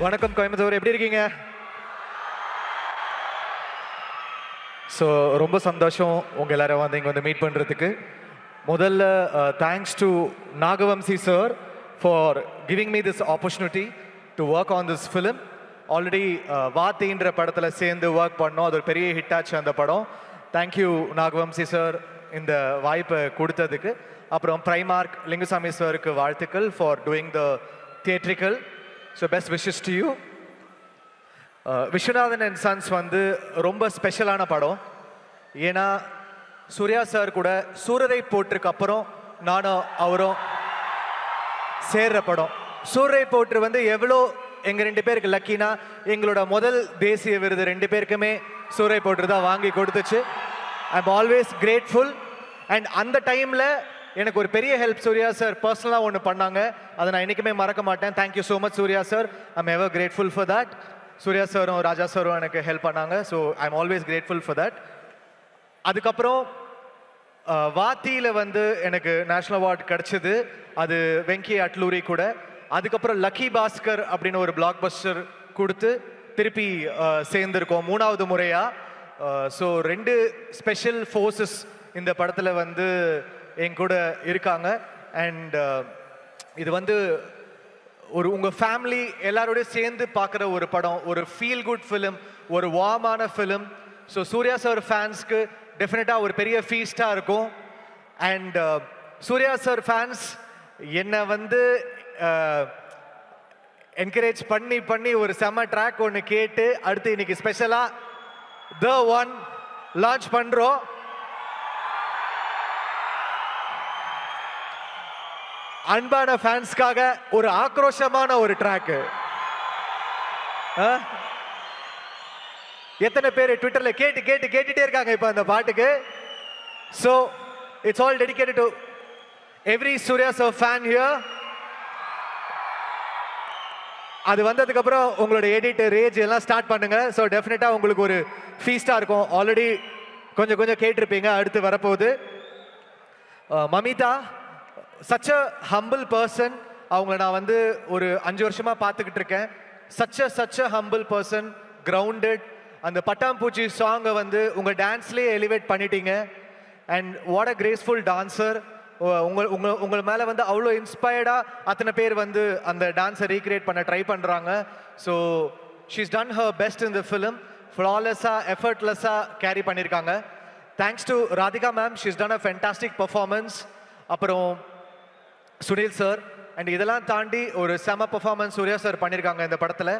வணக்கம் கோயம்புத்தூர், எப்படி இருக்கீங்க? ஸோ ரொம்ப சந்தோஷம் உங்கள் எல்லாரும் வந்து இங்கே வந்து மீட் பண்ணுறதுக்கு. முதல்ல thanks to Nagavamsi sir for giving me this opportunity to work on this film. Already வாத்தின்ற படத்தில் சேர்ந்து ஒர்க் பண்ணோம், அது ஒரு பெரிய ஹிட் ஆச்சு அந்த படம். தேங்க்யூ நாகவம்சி சார் இந்த வாய்ப்பை கொடுத்ததுக்கு. அப்புறம் பிரைமார்க் லிங்குசாமி சாருக்கு வாழ்த்துக்கள் for doing the theatrical. So best wishes to you. Viswanathan and sons வந்து ரொம்ப ஸ்பெஷலான படம். ஏன்னா சூர்யா சார் கூட சூரரை போட்டிருக்கு அப்புறம் நானும் அவரும் சேர்ற படம். சூரரை போற்று வந்து எவ்வளோ எங்கள் 2 பேருக்கு லக்கினா, எங்களோட முதல் தேசிய விருது 2 பேருக்குமே சூரரை போற்று தான் வாங்கி கொடுத்துச்சு. ஐ எம் ஆல்வேஸ் கிரேட்ஃபுல். அண்ட் அந்த டைமில் எனக்கு ஒரு பெரிய ஹெல்ப் சூர்யா சார் பர்சனலாக ஒன்று பண்ணாங்க, அதை நான் என்றைக்குமே மறக்க மாட்டேன். Thank you so much Surya sir. I am ever grateful for that. Surya சாரும் ராஜா சாரும் எனக்கு ஹெல்ப் பண்ணாங்க. So I am always grateful for that. அதுக்கப்புறம் வாத்தியில் வந்து எனக்கு நேஷ்னல் அவார்டு கிடச்சிது, அது வெங்கி அட்லூரி கூட. அதுக்கப்புறம் லக்கி பாஸ்கர் அப்படின்னு ஒரு பிளாக் பஸ்டர் கொடுத்து திருப்பி சேர்ந்துருக்கோம் 3வது முறையாக. ஸோ 2 ஸ்பெஷல் ஃபோர்ஸஸ் இந்த படத்தில் வந்து என் கூட இருக்காங்க. அண்ட் இது வந்து ஒரு உங்கள் ஃபேமிலி எல்லாரோடய சேர்ந்து பார்க்குற ஒரு படம், ஒரு ஃபீல் குட் ஃபிலிம், ஒரு வார்மான ஃபிலிம். ஸோ சூர்யா சார் ஃபேன்ஸ்க்கு டெஃபினட்டாக ஒரு பெரிய ஃபீஸ்டாக இருக்கும். அண்ட் சூர்யா சார் ஃபேன்ஸ் என்னை வந்து என்கரேஜ் பண்ணி பண்ணி ஒரு செம்ம ட்ராக் ஒன்று கேட்டு அடுத்து இன்னைக்கு ஸ்பெஷலாக த ஒன் லான்ச் பண்ணுறோம். அன்பான ஃபேன்ஸ்க்காக ஒரு ஆக்ரோஷமான ஒரு ட்ராக். எத்தனை பேர் ட்விட்டர்ல கேட்டுட்டே இருக்காங்க இப்ப அந்த பாட்டுக்கு. So it's all dedicated to every Surya sir fan here. அது வந்ததுக்கு அப்புறம் உங்களோட எடிட் ரேஜ் எல்லாம் ஸ்டார்ட் பண்ணுங்க. ஸோ டெஃபினட்டா உங்களுக்கு ஒரு ஃபீஸ்டா இருக்கும். ஆல்ரெடி கொஞ்சம் கேட்டிருப்பீங்க, அடுத்து வரப்போகுது. Mamitha such a humble person. அவங்கள நான் வந்து ஒரு 5 வருஷமா பார்த்துக்கிட்டு இருக்கேன். such a humble person, grounded. அந்த பட்டாம்பூச்சி சாங்கை வந்து உங்கள் டான்ஸ்லேயே எலிவேட் பண்ணிட்டீங்க. And what a graceful dancer. உங்கள் மேலே வந்து அவ்வளோ இன்ஸ்பயர்டாக அத்தனை பேர் வந்து அந்த டான்ஸை ரீக்ரியேட் பண்ண ட்ரை பண்ணுறாங்க. So she's done her best in the film. ஃப்ளாலெஸ்ஸாக எஃபர்ட்லெஸ்ஸாக கேரி பண்ணியிருக்காங்க. Thanks to Radhika ma'am, she's done a fantastic performance. அப்புறம் சுனில் சார். அண்ட் இதெல்லாம் தாண்டி ஒரு செம பர்ஃபார்மன்ஸ் சூர்யா சார் பண்ணியிருக்காங்க இந்த படத்தில்.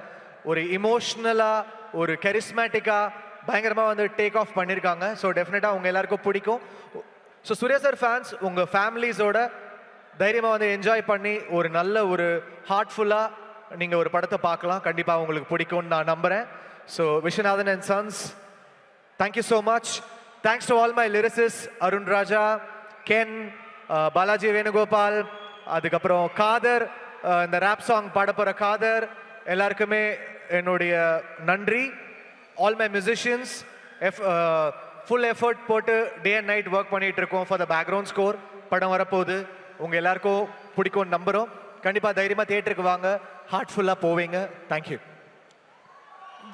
ஒரு இமோஷ்னலாக, ஒரு கரிஸ்மேட்டிக்காக பயங்கரமாக வந்து டேக் ஆஃப் பண்ணியிருக்காங்க. ஸோ டெஃபினட்டாக உங்கள் எல்லாருக்கும் பிடிக்கும். ஸோ சூர்யா சார் ஃபேன்ஸ் உங்கள் ஃபேமிலிஸோட தைரியமாக வந்து என்ஜாய் பண்ணி ஒரு நல்ல ஒரு ஹார்ட்ஃபுல்லாக நீங்கள் ஒரு படத்தை பார்க்கலாம். கண்டிப்பாக உங்களுக்கு பிடிக்கும்னு நான் நம்புகிறேன். So Viswanathan and sons, thank you so much. Thanks to all my lyricist Arun Raja, Ken, Balaji Venugopal, அதுக்கப்புறம் காதர், இந்த ரேப் சாங் பாட போகிற காதர், எல்லாருக்குமே என்னுடைய நன்றி. All my musicians full effort போட்டு டே அண்ட் நைட் ஒர்க் பண்ணிகிட்டு இருக்கோம் ஃபார் த பேக்ரவுண்ட் ஸ்கோர். படம் வரப்போகுது, உங்கள் எல்லாருக்கும் பிடிக்கும்னு நம்புகிறோம். கண்டிப்பாக தைரியமாக தியேட்டருக்கு வாங்க, ஹார்ட்ஃபுல்லாக போவீங்க. தேங்க்யூ.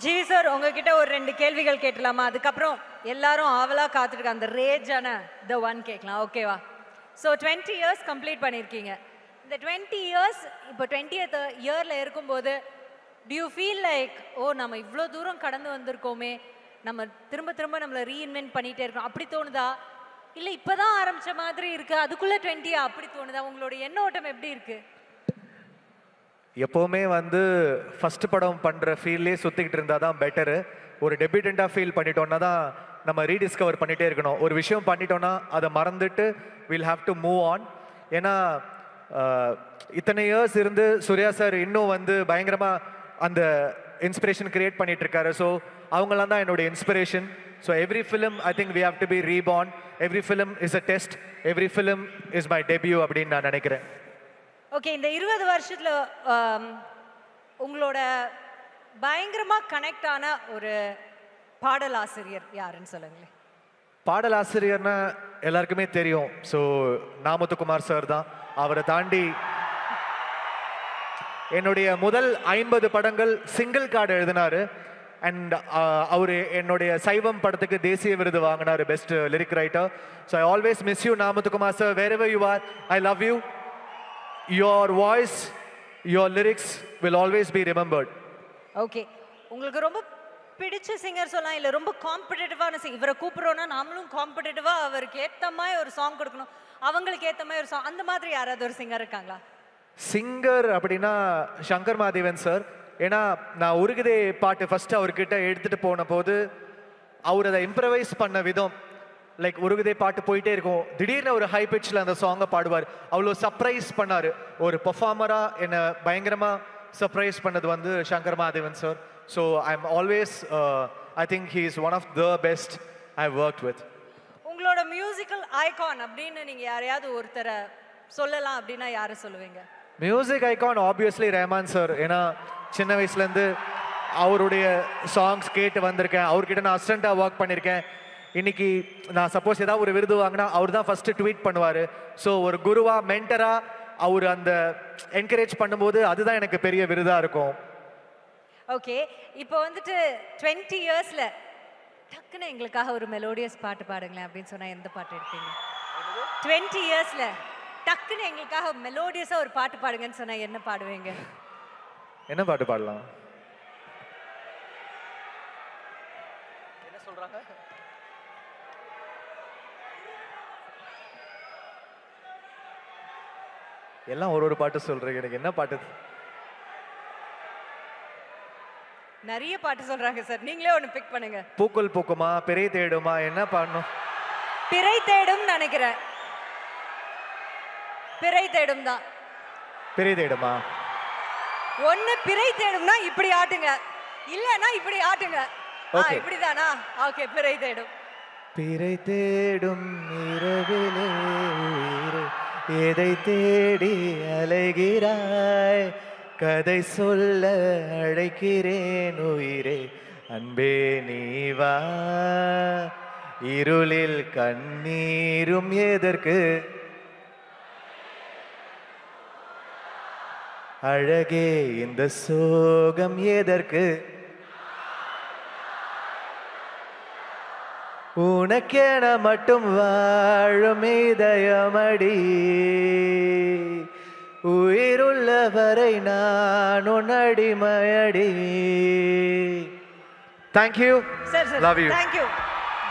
ஜிவி சார், உங்ககிட்ட ஒரு 2 கேள்விகள் கேட்டலாமா? அதுக்கப்புறம் எல்லாரும் ஆவலாக காத்துருக்காங்க, அந்த ரேஜான த ஒன் கேட்கலாம். ஓகேவா? ஸோ 20 இயர்ஸ் கம்ப்ளீட் பண்ணியிருக்கீங்க. இந்த 20 இயர்ஸ் இப்போ 20th இயரில் இருக்கும்போது டு யூ ஃபீல் லைக், ஓ நம்ம இவ்வளோ தூரம் கடந்து வந்திருக்கோமே, நம்ம திரும்ப நம்மளை ரீஇன்வென்ட் பண்ணிகிட்டே இருக்கோம், அப்படி தோணுதா? இல்லை இப்போ தான் ஆரம்பித்த மாதிரி இருக்குது, அதுக்குள்ளே 20 அப்படி தோணுதா? உங்களோட எண்ண ஓட்டம் எப்படி இருக்குது? எப்போவுமே வந்து ஃபஸ்ட்டு படம் பண்ணுற ஃபீல்லே சுற்றிக்கிட்டு இருந்தால் தான் பெட்டரு. ஒரு டெபியூட்டண்ட்டாக ஃபீல் பண்ணிட்டோன்னா தான் நம்ம ரீடிஸ்கவர் பண்ணிகிட்டே இருக்கணும். ஒரு விஷயம் பண்ணிட்டோன்னா அதை மறந்துட்டு will have to move on. ஏன்னா இத்தனை இயர்ஸ் இருந்து சூர்யா சார் இன்னும் வந்து பயங்கரமாக அந்த இன்ஸ்பிரேஷன் கிரியேட் பண்ணிட்டு இருக்காரு. ஸோ அவங்களாம் தான் என்னோட inspiration. So every film I think we have to be reborn. Every film is a test. Every film is my debut அப்படின்னு நான் நினைக்கிறேன். ஓகே, இந்த 20 வருஷத்தில் உங்களோட பயங்கரமாக கனெக்ட் ஆன ஒரு பாடலாசிரியர் யாருன்னு சொல்லுங்களேன். பாடலாசிரியர்னா எல்லாருக்குமே தெரியும். ஸோ நாமத்துக்குமார் சார் தான். அவரை தாண்டி என்னுடைய முதல் 50 படங்கள் சிங்கிள் கார்டு எழுதினாரு. அண்ட் அவர் என்னுடைய சைவம் படத்துக்கு தேசிய விருது வாங்கினாரு best lyric writer. So I always miss you Na Muthukumar sir. Wherever you are, I love you. Your voice, your lyrics will always be remembered. Okay, உங்களுக்கு ரொம்ப பிடிச்ச சிங்கர் சொல்லலாம், இல்லை ரொம்ப காம்படிட்டிவான இவரை கூப்பிடுறோன்னா நாமளும் காம்படிட்டிவாக அவருக்கு ஏற்ற மாதிரி ஒரு சாங் கொடுக்கணும், அவங்களுக்கு ஏற்ற மாதிரி ஒரு சாங், அந்த மாதிரி யாராவது ஒரு சிங்கர் இருக்காங்களா? சிங்கர் அப்படின்னா சங்கர் மாதேவன் சார். ஏன்னா நான் உருகுதே பாட்டு ஃபர்ஸ்ட் அவர்கிட்ட எடுத்துட்டு போன போது அவர் அதை இம்ப்ரவைஸ் பண்ண விதம், லைக் உருகுதே பாட்டு போயிட்டே இருக்கும், திடீர்னு ஒரு ஹை பிட்ச்ல அந்த சாங்கை பாடுவார். அவ்வளோ சர்ப்ரைஸ் பண்ணாரு. ஒரு பெர்ஃபார்மரா என்னை பயங்கரமா சர்ப்ரைஸ் பண்ணது வந்து Shankar Mahadevan sir. So I am always I think he is one of the best I work with. உங்களோட மியூசிக்கல் ஐகான் அப்படின்னு நீங்க யாரையாவது ஒருத்தரை சொல்லலாம் அப்படின்னா யாரை சொல்லுவீங்க? Music icon obviously Rahman sir. ஏன்னா சின்ன வயசுலேருந்து அவருடைய சாங்ஸ் கேட்டு வந்திருக்கேன். அவர்கிட்ட நான் அசிஸ்டண்ட்டாக ஒர்க் பண்ணியிருக்கேன். இன்னைக்கு நான் சப்போஸ் ஏதாவது ஒரு விருது வாங்கினா அவர் தான் ஃபர்ஸ்ட் ட்வீட் பண்ணுவார். ஸோ ஒரு குருவா மென்டரா அவர் அந்த என்கரேஜ் பண்ணும்போது அதுதான் எனக்கு பெரிய விருதாக இருக்கும். ஓகே, இப்போ வந்துட்டு 20 இயர்ஸ்ல டக்குன்னு எங்களுக்காக ஒரு மெலோடியஸ் பாட்டு பாடுங்களேன் அப்படின்னு சொன்னா எந்த பாட்டு எடுப்பீங்க? 20 இயர்ஸ்ல டக்குன்னு எங்களுக்காக மெலோடியஸா ஒரு பாட்டு பாடுங்கன்னு சொன்னா என்ன பாடுவீங்க? என்ன பாட்டு பாடலாம்? என்ன சொல்றாங்க? எல்லாம் ஒரு பாட்டு சொல்றீங்க, எனக்கு என்ன பாட்டு? நிறைய பாட்டு சொல்றாங்க சார், நீங்களே ஒன்னு பிக் பண்ணுங்க. பூக்கள் பூக்குமா, பிறை தேடுமா, என்ன பாடணும்? பிறை தேடும் நினைக்கிறேன். பிறை தேடும் தான். பிறை தேடுமா? ஒன்னு பிறை தேடும்னா இப்படி ஆட்டுங்க, இல்லனா இப்படி ஆட்டுங்க. இப்படிதானா? ஓகே, பிறை தேடும். பிறை தேடும் இரவிலே உயிரே, எதை தேடி அலைகிறாய், கதை சொல்ல அழைக்கிறேன் உயிரே, அன்பே நீ வா, இருளில் கண்ணீரும் எதற்கு, அழகே இந்த சோகம் எதற்கு, உனக்கென மட்டும் வாழும் இதயமடி, உயிருள்ள வரை நான் உன் அடிமையடி. Thank you sir. Love you. Thank you.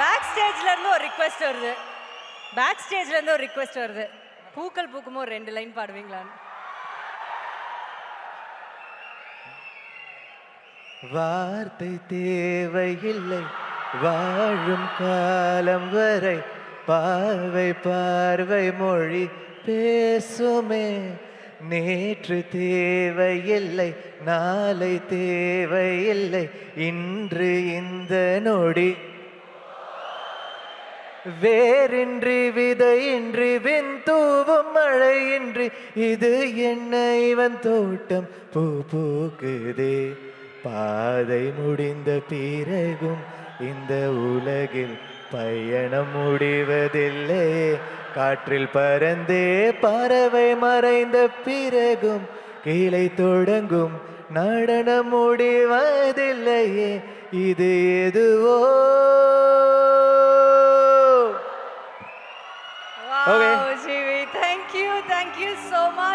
Back ஸ்டேஜ்ல இருந்து ஒரு ரிக்வெஸ்ட் வருது. பேக் ஸ்டேஜ்ல இருந்து ஒரு ரிக்வெஸ்ட் வருது. பூக்கள் பூக்குமோ 2 லைன் பாடுவீங்களா? வார்த்தை தேவையில்லை வாழும் காலம் வரை, பார்வை பார்வை மொழி பேசுமே, நேற்று தேவையில்லை நாளை தேவையில்லை, இன்று இந்த நொடி, வேரின்றி விதையின்றி விண்தூவும் மழையின்றி, இது என்ன இவன் தோட்டம் பூ பூக்குதே, பாதை முடிந்த பிறகும் இந்த உலகில் பயணம் முடிவதில்லை, காற்றில் பறந்தே பறவை மறைந்த பிறகும் கீழே தொடங்கும் நடனம் முடிவதில்லையே, இது எதுவோ. Wow,